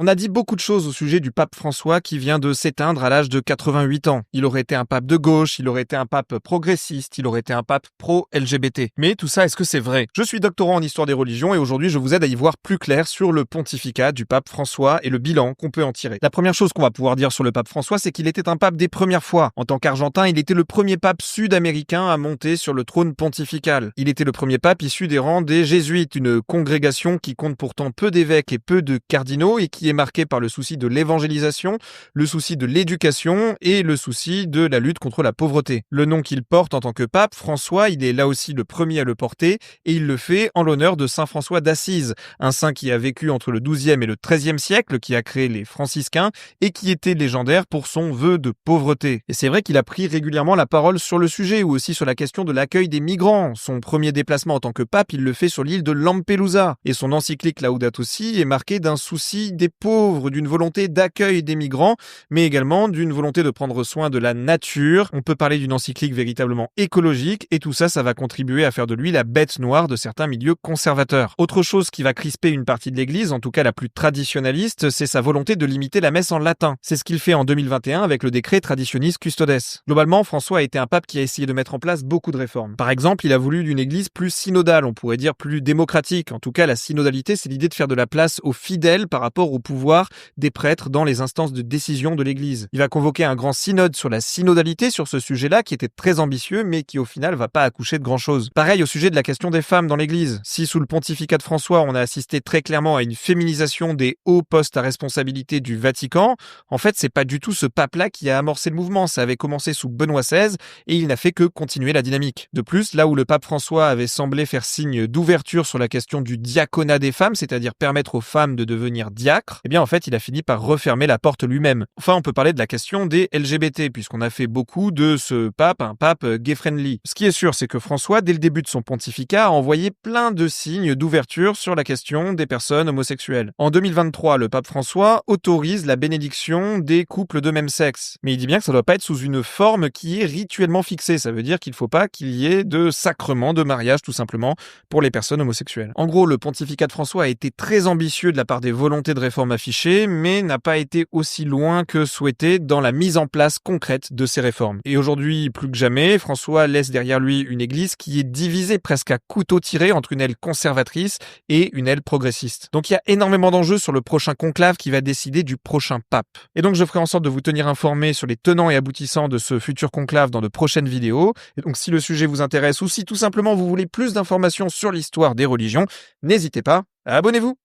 On a dit beaucoup de choses au sujet du pape François qui vient de s'éteindre à l'âge de 88 ans. Il aurait été un pape de gauche, il aurait été un pape progressiste, il aurait été un pape pro-LGBT. Mais tout ça, est-ce que c'est vrai? Je suis doctorant en histoire des religions et aujourd'hui je vous aide à y voir plus clair sur le pontificat du pape François et le bilan qu'on peut en tirer. La première chose qu'on va pouvoir dire sur le pape François, c'est qu'il était un pape des premières fois. En tant qu'Argentin, il était le premier pape sud-américain à monter sur le trône pontifical. Il était le premier pape issu des rangs des Jésuites, une congrégation qui compte pourtant peu d'évêques et peu de cardinaux et qui est marqué par le souci de l'évangélisation, le souci de l'éducation et le souci de la lutte contre la pauvreté. Le nom qu'il porte en tant que pape, François, il est là aussi le premier à le porter et il le fait en l'honneur de Saint François d'Assise, un saint qui a vécu entre le XIIe et le XIIIe siècle, qui a créé les franciscains et qui était légendaire pour son vœu de pauvreté. Et c'est vrai qu'il a pris régulièrement la parole sur le sujet ou aussi sur la question de l'accueil des migrants. Son premier déplacement en tant que pape, il le fait sur l'île de Lampelusa. Et son encyclique Laudato Si est marqué d'un souci des pauvres, d'une volonté d'accueil des migrants, mais également d'une volonté de prendre soin de la nature. On peut parler d'une encyclique véritablement écologique, et tout ça, ça va contribuer à faire de lui la bête noire de certains milieux conservateurs. Autre chose qui va crisper une partie de l'Église, en tout cas la plus traditionnaliste, c'est sa volonté de limiter la messe en latin. C'est ce qu'il fait en 2021 avec le décret Traditionis Custodes. Globalement, François a été un pape qui a essayé de mettre en place beaucoup de réformes. Par exemple, il a voulu d'une Église plus synodale, on pourrait dire plus démocratique. En tout cas, la synodalité, c'est l'idée de faire de la place aux fidèles par rapport au pouvoir des prêtres dans les instances de décision de l'Église. Il va convoquer un grand synode sur la synodalité sur ce sujet-là, qui était très ambitieux, mais qui au final va pas accoucher de grand-chose. Pareil au sujet de la question des femmes dans l'Église. Si sous le pontificat de François, on a assisté très clairement à une féminisation des hauts postes à responsabilité du Vatican, en fait, c'est pas du tout ce pape-là qui a amorcé le mouvement. Ça avait commencé sous Benoît XVI et il n'a fait que continuer la dynamique. De plus, là où le pape François avait semblé faire signe d'ouverture sur la question du diaconat des femmes, c'est-à-dire permettre aux femmes de devenir diacres, eh bien en fait, il a fini par refermer la porte lui-même. Enfin, on peut parler de la question des LGBT, puisqu'on a fait beaucoup de ce pape un pape gay-friendly. Ce qui est sûr, c'est que François, dès le début de son pontificat, a envoyé plein de signes d'ouverture sur la question des personnes homosexuelles. En 2023, le pape François autorise la bénédiction des couples de même sexe. Mais il dit bien que ça doit pas être sous une forme qui est rituellement fixée. Ça veut dire qu'il faut pas qu'il y ait de sacrement de mariage, tout simplement, pour les personnes homosexuelles. En gros, le pontificat de François a été très ambitieux de la part des volontés de réforme affichées, mais n'a pas été aussi loin que souhaité dans la mise en place concrète de ces réformes. Et aujourd'hui, plus que jamais, François laisse derrière lui une église qui est divisée presque à couteau tiré entre une aile conservatrice et une aile progressiste. Donc il y a énormément d'enjeux sur le prochain conclave qui va décider du prochain pape. Et donc je ferai en sorte de vous tenir informé sur les tenants et aboutissants de ce futur conclave dans de prochaines vidéos. Et donc si le sujet vous intéresse ou si tout simplement vous voulez plus d'informations sur l'histoire des religions, n'hésitez pas, abonnez-vous!